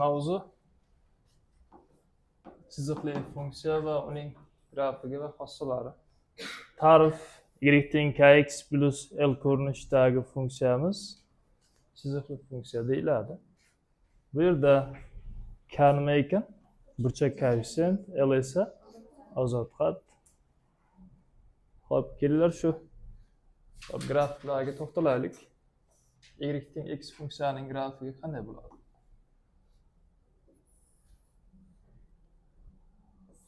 Mavzu chiziqli funksiya va uning grafigi va xossalari. Ta'rif y teng kx plus l ko'rinishidagi funksiyamiz chiziqli funksiya deyiladi. Bu yerda k nima ekan? Burchak koeffitsient, l esa ozod xat. Xo'p, kelinglar shu grafiklarga to'xtalaylik. Y teng x funksiyaning grafigi qanday bo'ladi?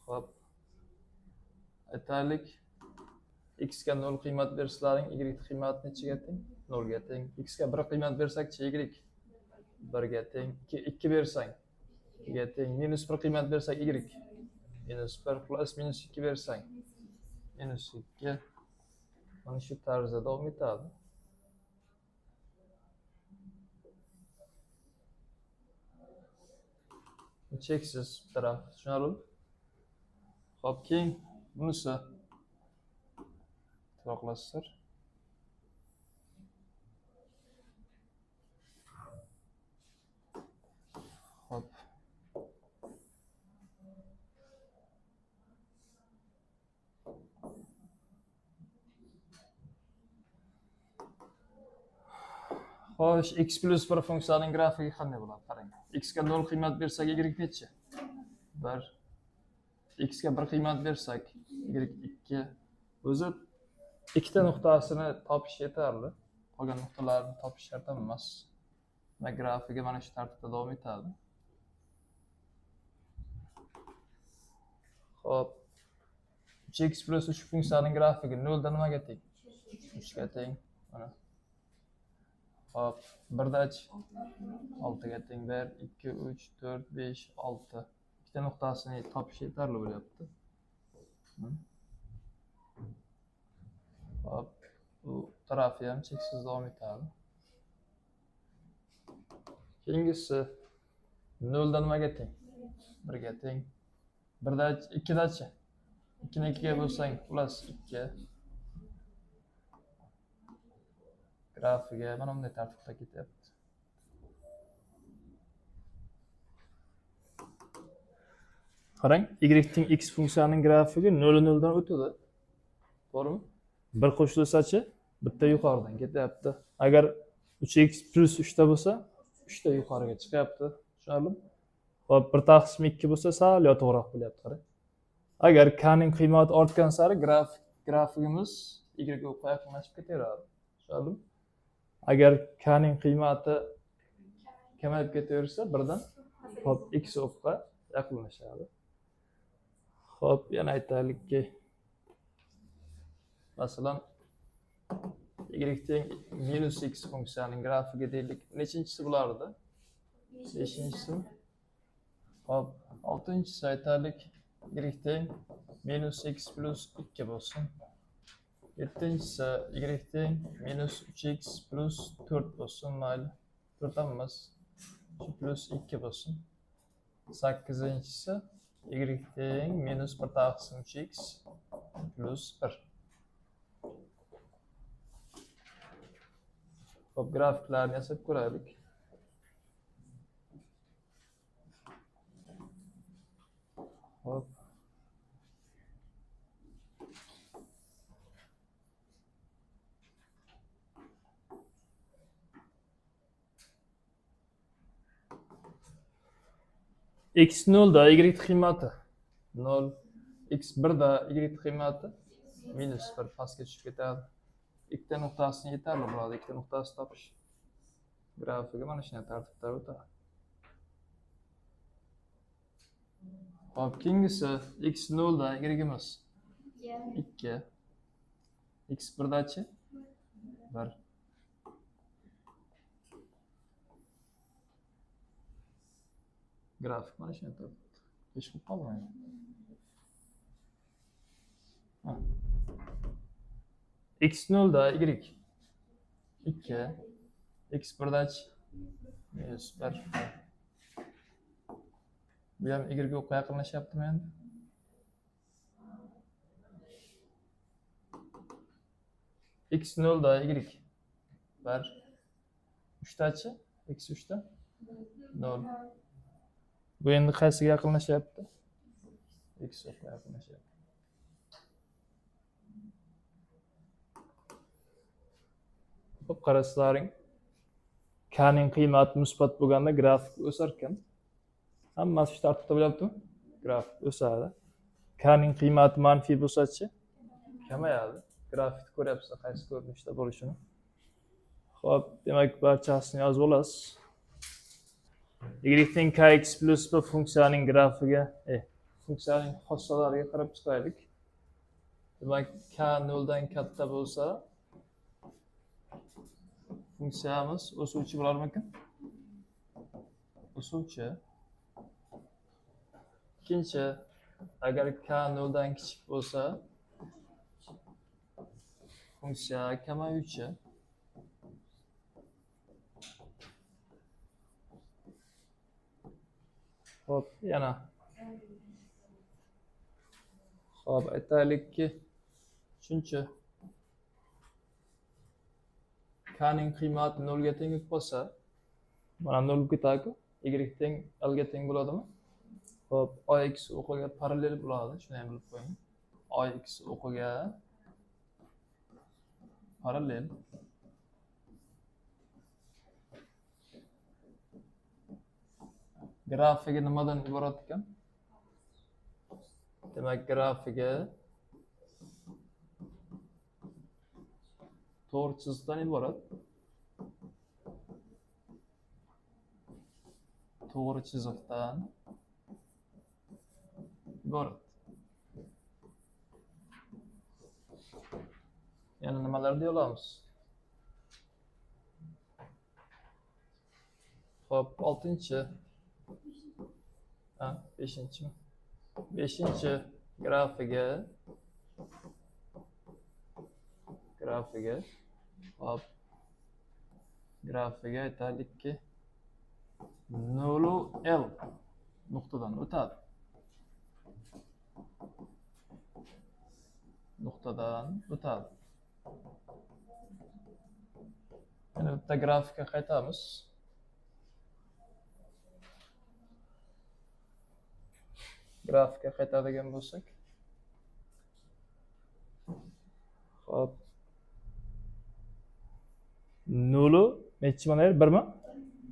Xo'p, aytaylik, x ga 0 qiymat bersalaring, y qiymati nechaga teng? 0 ga teng. X ga 1 qiymat bersak-chi, y 1 ga teng. 2 bersang 2 ga teng. Minus 1 qiymat bersak y minus 1 plus minus 2 bersang minus 2. Mana shu tarzda davom etadi. Cheksiz taraf, tushunarlimi? Xo'p, keyin bunisi ittifoqlashtir. Xo'p. Xo'sh, x plus 1 funksiyaning grafigi qanday bo'ladi? Qarang. X ga 0 qiymat bersak y necha? 1. X ga 1 qiymat bersak y 2. O'zi ikkita nuqtasini topish yetarli. Qolgan nuqtalarni topish shart emas. Va grafigi mana shu tartibda davom etadi. Xo'p. 3x plus 3 funksiyaning grafigi 0 dan nimaga teng? 3 ga teng. Mana. Hop, 1-dach 6 ga teng. 1, 2, 3, 4, 5, 6. Ikkita nuqtasini topish yetarli bo'lyapti. Hop, bu tarafi ham cheksiz davom etadi. Keyingisi 0 dan nimaga teng? 1 ga teng. 1-dach 2-dachi? 2 ni 2 ga bo'lsang plus 2. Grafiga mana bunday tartibda ketyapti. Qarang, y teng x funksiyaning grafigi 0 dan o'tadi. To'g'rimi? 1 qo'shilsa-chi, bitta yuqoridan ketyapti. Agar 3x plus 3 ta bo'lsa, 3 ta yuqoriga chiqyapti. Tushunarlimi? Xo'p, 1 taqsim 2 bo'lsa, sal yotoqroq bo'lyapti, qarang. Agar k ning qiymati ortgan sari grafigimiz y ga yaqinlashib ketaveradi. Tushunarlimi? Agar k ning qiymati kamayib ketaversa, birdan hop x o'qqa yaqinlashadi. Hop, yana aytaylikki, masalan, y teng minus x funksiyaning grafigi deylik. Nechinchisi bo'lardi? 5-chi. Hop, 6-chisi aytaylik, y teng minus x plus 2 bo'lsin. 7-chisi y teng minus 3x plus 4 bo'lsin, mayli. 4 emas, plus 2 bo'lsin. 8-chisi y teng minus 1 taqsim 3x plus 1. Hop, grafiklarni yasab ko'raylik. Hop. X 0 da y qiymati 0, x 1 da y qiymati minus 1 pastga tushib ketadi. Ikkita nuqtasini yetarli bo'ladi, ikkita nuqtasini topish. Grafigi mana shunday tartibda o'tadi. Hop, keyingisi x 0 da y'imiz 2. X 1 dachi 1. Grafik mana shunday turibdi. Hech qilib qolmaydi. X 0 da y 2. X 1 dachi minus 1. Bu ham y ga o'qqa yaqinlashyaptimi endi? X 0 da y 1. 3 dachi? X 3 da 0. Bu endi qaysiga yaqinlashyapti? X o'qqa yaqinlashyapti. Xo'p, qarasalaring, k ning qiymati musbat bo'lganda grafik o'sar ekan. Hammasi shu tartibda bo'lyaptimi? Grafik o'sadi. K ning qiymati manfiy bo'lsa-chi, kamayadi. Grafikni ko'ryapsiz, qaysi ko'rinishda bo'lishini. Xo'p, demak barchasini yozib olasiz. Y teng kx plus b funksiyaning grafiga, funksiyaning xossalariga qarab chiqaylik. Demak, k 0 dan katta bo'lsa, funksiyamiz o'suvchi bo'larmikan? O'suvchi. Ikkinchi, agar k 0 dan kichik bo'lsa, funksiya kamayuvchi. Xo'p, yana. Xo'p, aytaylikki, uchinchi, k ning qiymati 0 ga teng bo'lsa, mana 0 ketadi-ku, y teng l ga teng bo'ladimi? Xo'p, ox o'qiga parallel bo'ladi, shuni ham bilib qo'ying. Ox o'qiga parallel. Grafiga nimadan iborat ekan? Demak, grafiga to'g'ri chiziqdan iborat. To'g'ri chiziqdan iborat. Yana nimalar deya olamiz? Xo'p, 6-chi. 5-chi. 5-chi grafiga hop, grafiga aytaylikki 0 L nuqtadan o'tadi. Yana bitta grafikga qaytamiz. Grafikga qaytadigan bo'lsak, hop, 0 nechi mana yer? 1 mi?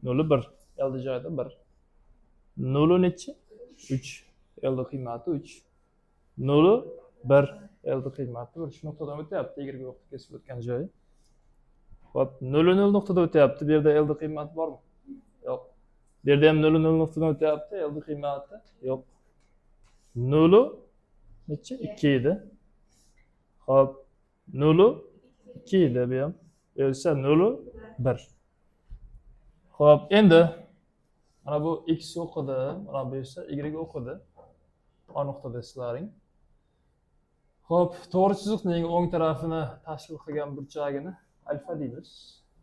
0 1. L joyida 1. 0 nechi? 3. L qiymati 3. 0 1. L qiymati 1. Shu nuqtadan o'tyapti, y o'qni kesib o'tgan joyi. Hop, 0 0 nuqtada o'tyapti. Bu yerda L qiymati bormi? Yo'q. Bu yerda ham 0 0 nuqtadan o'tyapti. L qiymati yo'q. 0 nechi? 2 edi. Hop, 0 2 edi bu ham. Esa 0 1. Hop, endi mana bu x o'qidi, mana bu esa y o'qidi. O nuqtada sizlaring. Hop, to'g'ri chiziqning o'ng tarafini tashkil qilgan burchagini alfa deymiz.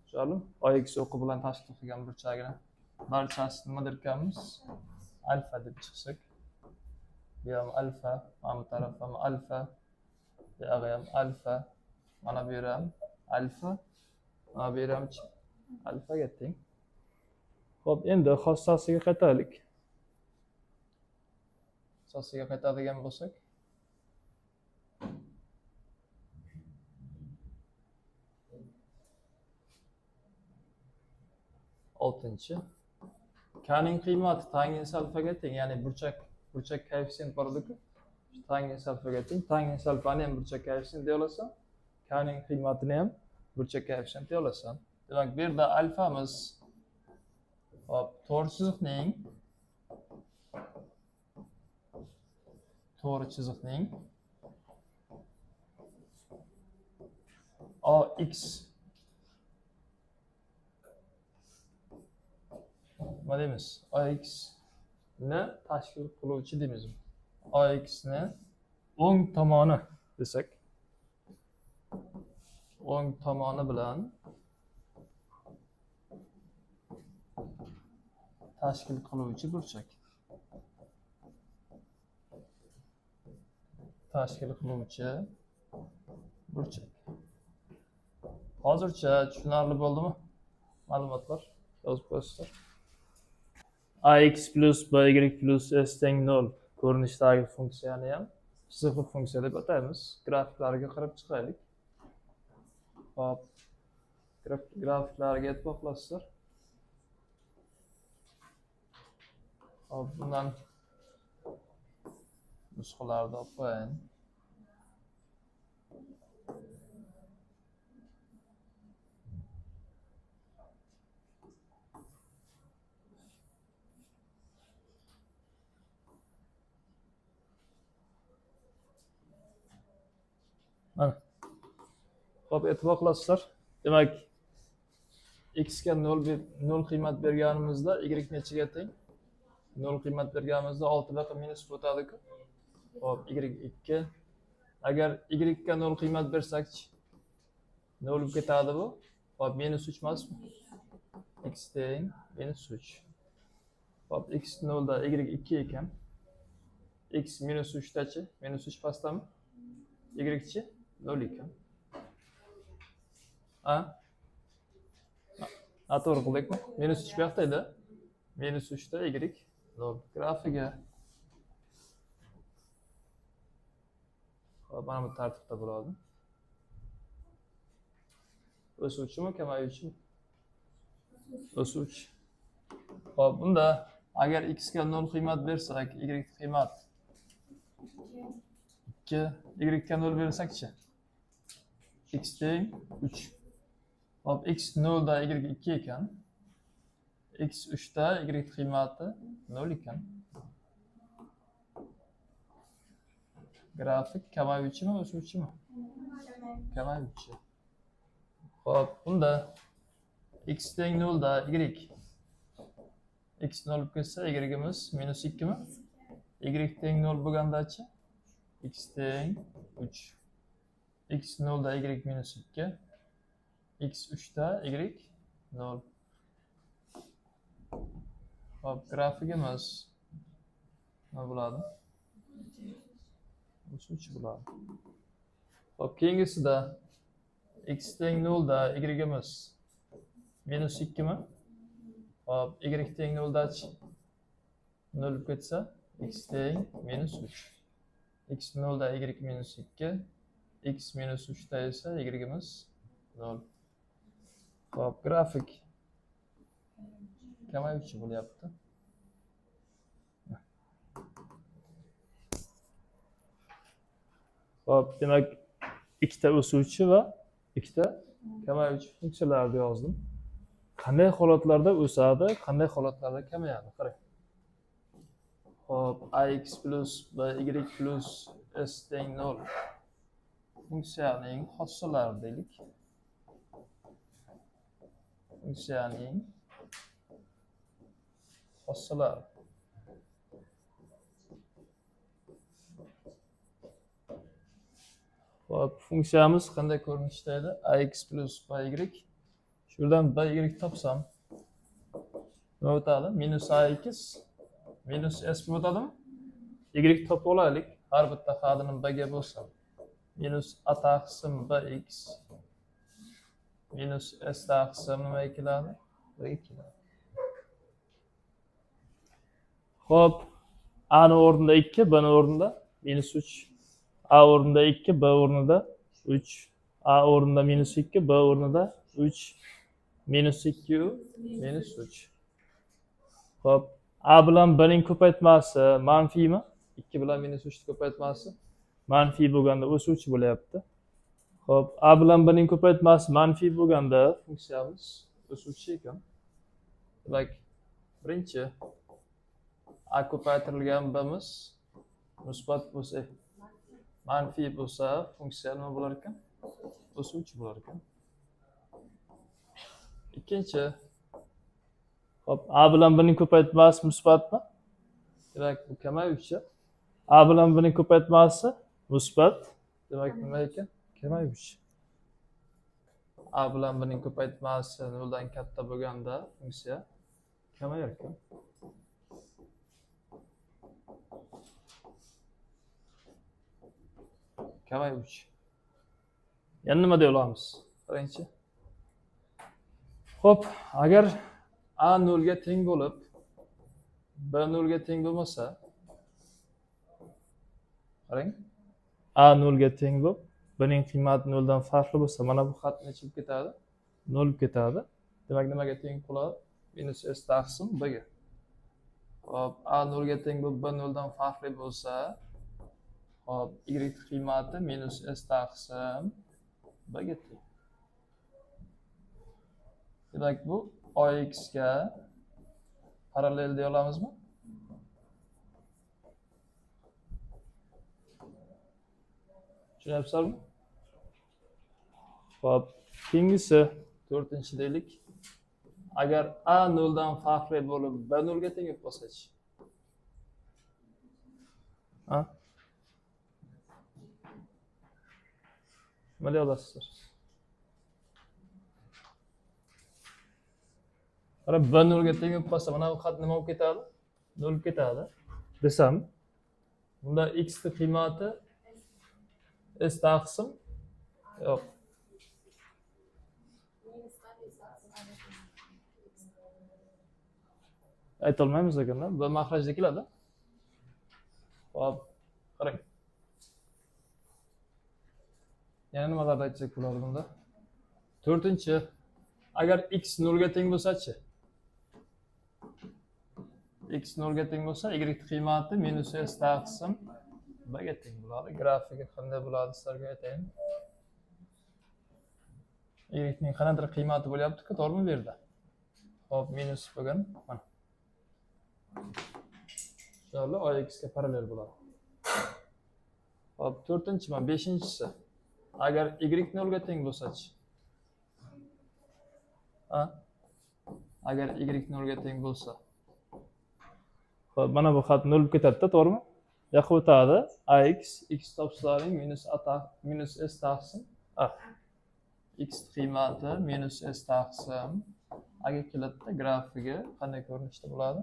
Tushunarlimi? Ox o'qi bilan tashkil qilgan burchagini barchasi nima derkanmiz? Alfa deb chiqsak. Bu ham alfa, mana bu taraf ham alfa, bu ham alfa, mana bu ham alfa, mana bu ham alfaga teng. Hop, endi xossasiga qaytaylik. Xossasiga qaytadigan bo'lsak, oltinchi, k ning qiymati tangens alfaga teng, ya'ni burchak koeffitsient bor edi-ku. Tangens alfaga teng, tangens alfani ham burchak koeffitsient deya olasan, k ning qiymatini ham burchak koeffitsient deya olasan. Demak, bu yerda alfamiz hop, to'g'ri chiziqning ox nima deymiz? Ox ni tashkil qiluvchi deymiz. Ox ni o'ng tomoni desak, o'ng tomoni bilan tashkil qiluvchi burchak. Hozircha tushunarli bo'ldimi? Ma'lumotlar yozib qo'yasizlar. ax plus by plus s teng 0 ko'rinishdagi funksiyani ham chiziqli funksiya deb ataymiz. Grafiklariga qarab chiqaylik. Hop, grafiklariga e'tibor qilasizlar. Hop, bundan nusxalarni olib qo'ying. Mana. Hop, e'tibor qilasizlar. Demak, x ga 0 qiymat berganimizda y nechaga teng? 0 qiymat berganimizda 6 baqa minus o'tadi-ku. Hop, y2. Agar y ga 0 qiymat bersak-chi, 0 bo'lib ketadi bu. Hop, minus 3 emasmi? X teng minus 3. Hop, x 0 da y 2 ekan. X minus 3 dachi? Minus 3 pastdami? Y-chi 0 ekan. To'g'ri qildikmi? Minus 3 bu yoqda edi. Minus 3 da y 0. Grafiga. Hop, mana bu tartibda bo'ladi. O'suvchimi, kamayuvchimi? O'suvchi. Hop, bunda agar x ga 0 qiymat bersak, y qiymat 2, y ga 0 bersak-chi? X teng 3. Hop, x 0 da y 2 ekan. X 3 da y qiymati 0 ekan. Grafik kamayuvchimi, o'suvchimi? Kamayuvchi. Hop, bunda x teng 0 da y. X 0 bo'lib ketsa, y'imiz minus 2 mi? Y teng 0 bo'lgandachi? X teng 3. X 0 da y minus 2. X 3 da y 0. Hop, grafikimiz nima bo'ladi? O'suvchi bo'ladi. Hop, keyingisida x teng 0 da y'imiz minus 2 mi? Hop, y teng 0 dachi? 0 bo'lib ketsa, x teng minus 3. X 0 da y minus 2. X minus 3 da esa y'imiz 0. Hop, grafik kamayuvchi bo'lyapti. Hop, demak, ikkita o'suvchi va ikkita kamayuvchi funksiyalarni yozdim. Qanday holatlarda o'sadi, qanday holatlarda kamayadi? Qarang. Hop, ax plus by plus s teng 0 funksiyaning xossalari deylik. Funksiyaning xossalari. Hop, funksiyamiz qanday ko'rinishda edi? Ax plus by. Şuradan by topsam nima o'tadi? Minus ax minus s o'tadimi? Y topib olaylik. Har bitta xadini bga bo'lsa. Minus a taqsim bx minus s taqsim nima keladi? B keladi. Hop, a ni o'rnida 2, b ni o'rnida minus 3. A o'rnida 2, b o'rnida 3. A o'rnida minus 2, b o'rnida 3. Minus 2, minus 3. Hop, a bilan b ning ko'paytmasi manfiymi? 2 bilan minus 3 ning ko'paytmasi manfiy bo'lganda o'suvchi bo'lyapti. Hop, a bilan b ning ko'paytmasi manfiy bo'lganda funksiyamiz o'suvchi ekan. Demak, birinchi a ko'paytirilgan b'miz musbat bo'lsa, manfiy bo'lsa, funksiya nima bo'lar ekan? O'suvchi bo'lar ekan. Ikkinchi, hop, a bilan b ning ko'paytmasi musbatmi? Demak, bu kamayuvchi. A bilan b ning ko'paytmasi musbat. Demak, nima ekan? Kamayuvchi. A bilan b ning ko'paytmasi 0 dan katta bo'lganda funksiya kamayar ekan. Kamayuvchi. Yana nima deya olamiz? Birinchi. Hop, agar a 0 ga teng bo'lib, b 0 ga teng bo'lmasa, qarang, a 0 ga teng bo'lib, bning qiymati 0 dan farqli bo'lsa, mana bu xat necha bo'lib ketadi? 0 bo'lib ketadi. Demak, nimaga teng bo'ladi? Minus s taqsim b ga. Hop, a 0 ga teng bo'lib, b 0 dan farqli bo'lsa, hop, y qiymati minus s taqsim b ga teng. Demak, bu ox ga parallel deya olamizmi? Tushunyapsizlarmi? Hop, keyingisi 4-chi deylik. Agar a 0 dan farqli bo'lib, b 0 ga teng bo'lib qolsa-chi? Ha? Nima deya olasizlar? Qarab, b 0 ga teng bo'lib qolsa, mana bu xat nima bo'lib ketadi? 0 bo'lib ketadi. Desam, bunda x ni qiymati s taqsim yo'q. Aytolmaymiz ekan, bu mahrajda keladi. Hop, qarang. Yana nimalarni aytsak bo'ladi bunda? 4-chi. Agar x 0 ga teng bo'lsa-chi? X 0 ga teng bo'lsa, y qiymati minus s taqsim b ga teng bo'ladi. Grafiki qanday bo'ladi sizlarga aytayin. Y ning qanaqadir qiymati bo'lyapti-ku, to'g'rimi bu yerda? Hop, minus bo'lgan. Mana. Inshaalloh ox ga parallel bo'ladi. Hop, 4-chi, mana 5-chisi. Agar y 0 ga teng bo'lsa-chi? Ha? Agar y 0 ga teng bo'lsa. Hop, mana bu xat 0 bo'lib ketadi-da, to'g'rimi? Yoqqa o'tadi. Ax, x topsalaring minus s taqsim a. X qiymati minus s taqsim a ga keladi-da, grafigi qanday ko'rinishda bo'ladi?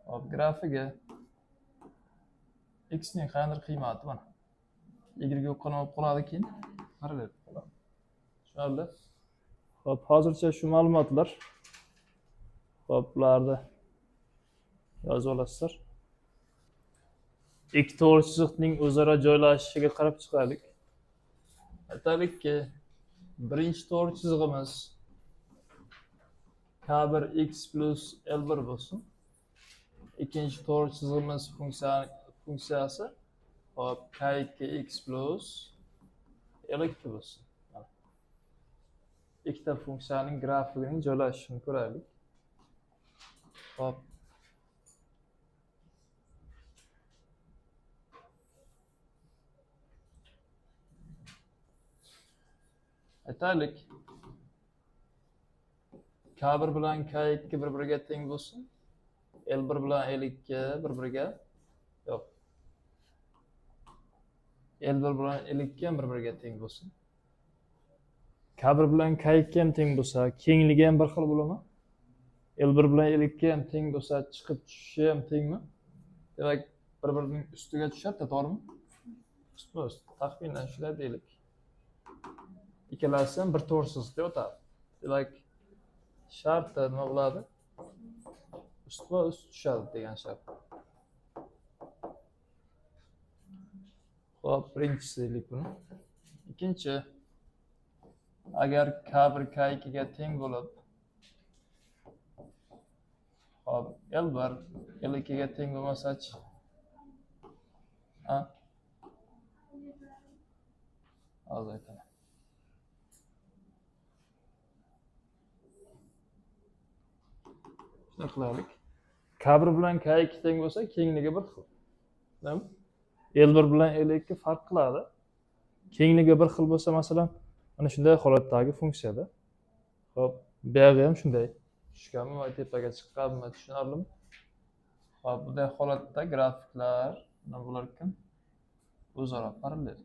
Hop, grafigi x ning qanday qiymati mana. Y ga o'qib qoladi, keyin parallel bo'ladi. Tushunarli? Hop, hozircha shu ma'lumotlar. Hop, bularni yozib olasizlar. Ikki to'g'ri chiziqning o'zaro joylashishiga qarab chiqaylik. Aytaylikki, birinchi to'g'ri chizig'imiz k1 x plus l1 bo'lsin. Ikkinchi to'g'ri chizig'imiz funksiyasi hop k2 x plus l2 bo'lsin. Ikkita funksiyaning grafikining joylashishini ko'raylik. Hop. Aytaylik, k1 bilan k2 bir-biriga teng bo'lsin. L1 bilan L2 bir-biriga yo'q. L1 bilan L2 ham bir-biriga teng bo'lsin. K1 bilan K2 ham teng bo'lsa, kengligi ham bir xil bo'ladimi? L1 bilan L2 ham teng bo'lsa, chiqib tushishi ham tengmi? Demak, bir-birining ustiga tushadi, to'g'rimi? Ustma-ust. Taxminan shunday deylik. Ikkalasi ham bir to'g'risizlikda o'tadi. Demak, sharti nima bo'ladi? Ustma-ust tushadi degan shart. Xo'p, birinchisi deylik buni. Ikkinchi, agar k1 k2 ga teng bo'lib, hop, L1 L2 ga teng bo'lmasa-chi? Ha? Hozir aytaman. Shunday qilaylik. K1 bilan K2 teng bo'lsa, kengligi bir xil. Nima? L1 bilan L2 farq qiladi. Kengligi bir xil bo'lsa, masalan, mana shunday holatdagi funksiyada. Hop, bu yerda ham shunday. Tushganmi va tepaga chiqqanmi, tushunarlimi? Hop, bunday holatda grafiklar nima bo'lar ekan? O'zaro parallel.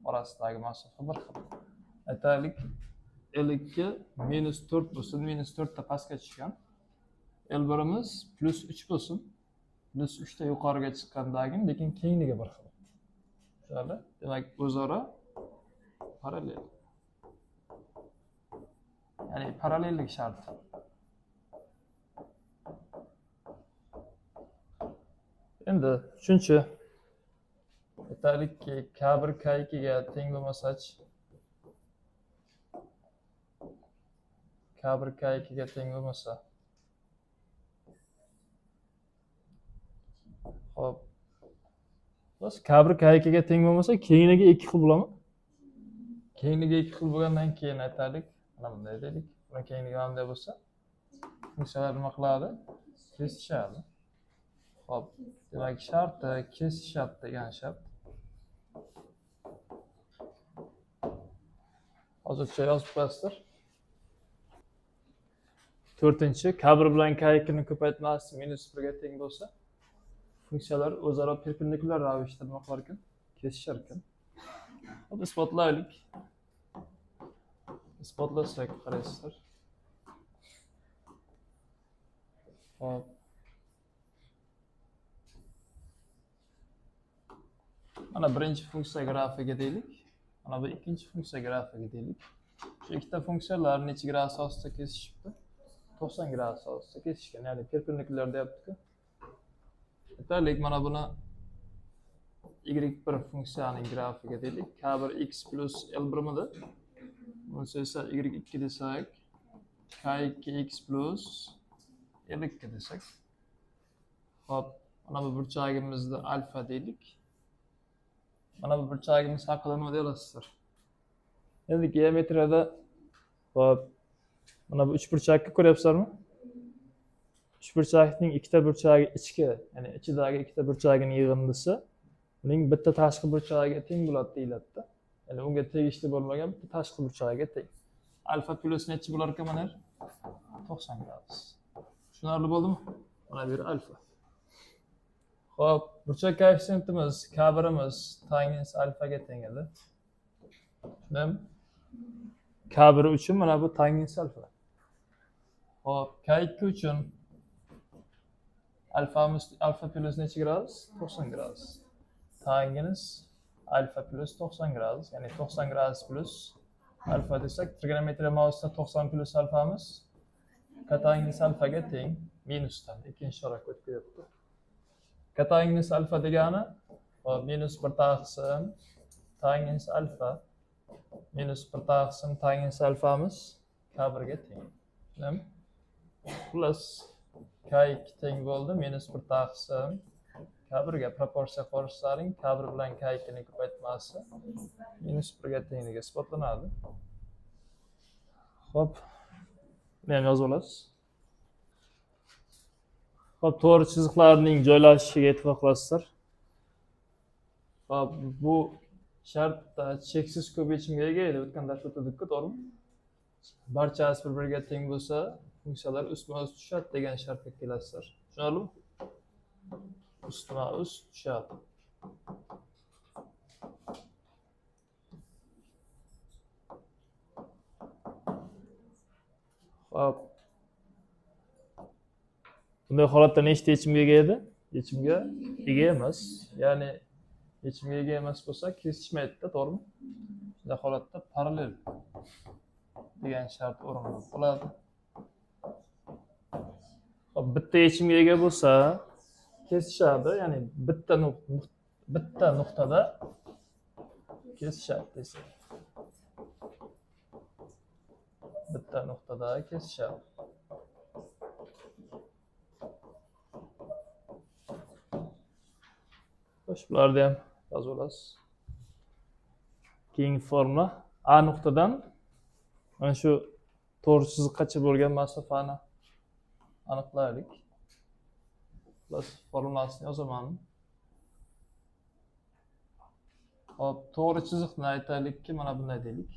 Orasidagi masofa bir xil. Aytaylik, L2 -4 bo'lsin, -4 ta pastga tushgan. L1imiz +3 bo'lsin. +3 ta yuqoriga chiqqandagi, lekin kengligi bir xil. Tushunarli? Demak, o'zaro parallel. ya'ni parallellik sharti. Endi uchinchi aytaylikki K1 K2 ga teng bo'lmasa-chi, K1 K2 ga teng bo'lmasa, hop, bas K1 K2 ga teng bo'lmasa, kengligi 2 xil bo'ladimi? Kengligi 2 xil bo'lgandan keyin aytaylik, mana bunday deylik. Buni kengligi qanday bo'lsa, funksiyalar nima qiladi? Kesishadi. Hop, demak sharti kesishadi degan shart. Hozircha yozib qo'yasizlar. 4-chi K1 bilan K2 ning ko'paytmasi -1 ga teng bo'lsa, funksiyalar o'zaro perpendikulyar ravishda nima qilar ekan? Kesishar ekan. Hop, isbotlaylik. Isbotlasak qaraysizlar. Hop. Mana birinchi funksiya grafiga deylik. Mana bu ikkinchi funksiya grafiga deylik. Shu ikkita funksiyalar necha gradus asosida kesishibdi? 90 gradus asosida kesishgan, ya'ni perpendikulyar deyapti-ku. Aytaylik, mana buni y1 funksiyaning grafiga deylik. K1 x plus L1 midi? Bunisi esa y2 desak, K2 x plus L2 desak. Hop, mana bu burchagimizda alfa deylik. Mana bu burchagimiz haqida nima deya olasizlar? Endi geometriyada hop, mana bu 3 burchakni ko'ryapsizlarmi? 3 burchakning ikkita burchagi ichki, ya'ni ichidagi ikkita burchagining yig'indisi uning bitta tashqi burchagiga teng bo'ladi deyiladi-da. Ya'ni unga tegishli bo'lmagan bitta tashqi burchagiga teng. Alfa plus necha bo'lar ekan mana? 90 gradus. Tushunarli bo'ldimi? Mana bu alfa. Hop, burchak koeffitsiyentimiz K1imiz tangens alfaga teng edi. Tushunam? K1 uchun mana bu tangens alfa. Hop, K2 uchun alfa plus necha gradus? 90 gradus. Tangens alfa plus 90 gradus, ya'ni 90 gradus plus alfa desak, trigonometriya mavzusida 90 plus alfamiz kotangens alfaga teng, minusdan ikkinchi chorak o'tib ketdi. Kotangens alfa degani minus 1 taqsim tangens alfa minus 1 taqsim tangens alfamiz K1 ga teng. Tushunami? Plus K2 teng bo'ldi minus 1 taqsim K1 ga proporsiya qo'shishlaring K1 bilan K2 ning ko'paytmasi minus 1 ga tengligi isbotlanadi. Hop, buni ham yozib olasiz. Hop, to'g'ri chiziqlarning joylashishiga e'tibor qilasizlar. Hop, bu shartda cheksiz ko'p yechimga ega edi. O'tgan darsda o'tdik-ku, to'g'rimi? Barchasi bir-biriga teng bo'lsa, funksiyalar ustma-ust tushadi degan shartga kelasizlar. Tushunarlimi? Ustma-ust tushadi. Hop. Bunday holatda nechta yechimga ega edi? Yechimga ega emas. Ya'ni yechimga ega emas bo'lsa, kesishmaydi-da, to'g'rimi? Bunday holatda parallel degan shart o'rinli bo'ladi. Hop, bitta yechimga ega bo'lsa, kesishadi, ya'ni bitta nuqtada kesishadi desak. Bitta nuqtada kesishadi. Xo'sh, bularni ham yozib olasiz. Keyingi formula A nuqtadan mana shu to'g'ri chiziqgacha bo'lgan masofani aniqlaylik. Plus formulasini yozaman. Hop, to'g'ri chiziqni aytaylikki, mana bunday deylik.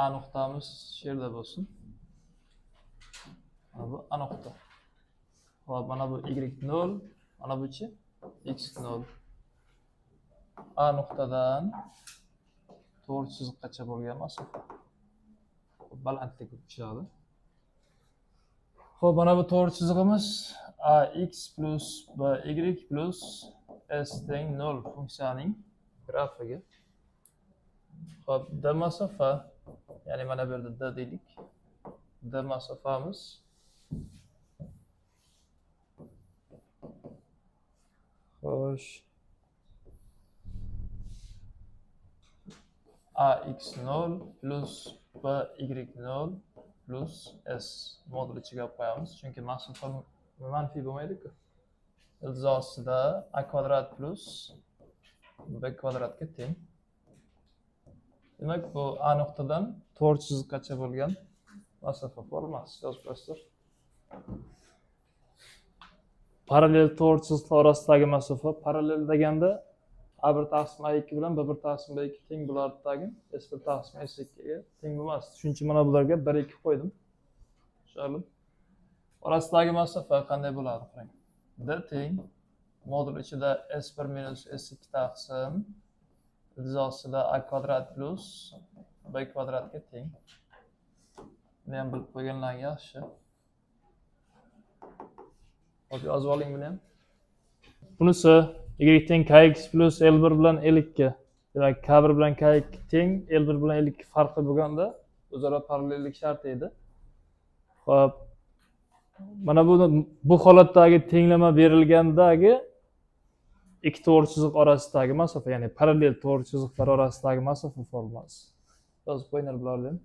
A nuqtamiz shu yerda bo'lsin. Mana bu A nuqta. Hop, mana bu y0, mana bu-chi x0. A nuqtadan to'g'ri chiziqgacha bo'lgan masofa. Balandlik tushadi. Hop, mana bu to'g'ri chizig'imiz ax plus by plus s teng 0 funksiyaning grafigi. Hop, da masofa Ya'ni mana bu yerda D deylik. D masofamiz xo'sh ax0 plus by0 plus s modul ichiga olib qo'yamiz. Chunki masofa manfiy bo'lmaydi-ku. Iltizosida a kvadrat plus b kvadratga teng. Demak, bu a nuqtadan to'g'ri chiziqgacha bo'lgan masofa formasi yozib qo'yasizlar. Parallel to'g'ri chiziqlar orasidagi masofa parallel deganda a1 taqsim a2 bilan b1 taqsim b2 teng bo'lardi tagin, s1 taqsim s2 ga teng bo'lmasdi. Shuning uchun mana bularga 1 2 qo'ydim. Tushunarlimi? Orasidagi masofa qanday bo'ladi? Qarang. D teng modul ichida s1 minus s2 taqsim iltizosida a kvadrat plus b kvadratga teng. Buni ham bilib qo'yganlar yaxshi. Hop, yozib oling buni ham. Bunisi y teng kx plus l1 bilan l2. Demak, k1 bilan k2 teng, l1 bilan l2 farqli bo'lganda o'zaro parallellik sharti edi. Xo'p. Mana bu holatdagi tenglama berilgandagi ikki to'g'ri chiziq orasidagi masofa, ya'ni parallel to'g'ri chiziqlar orasidagi masofa formulasi. Yozib qo'yinglar bularni ham.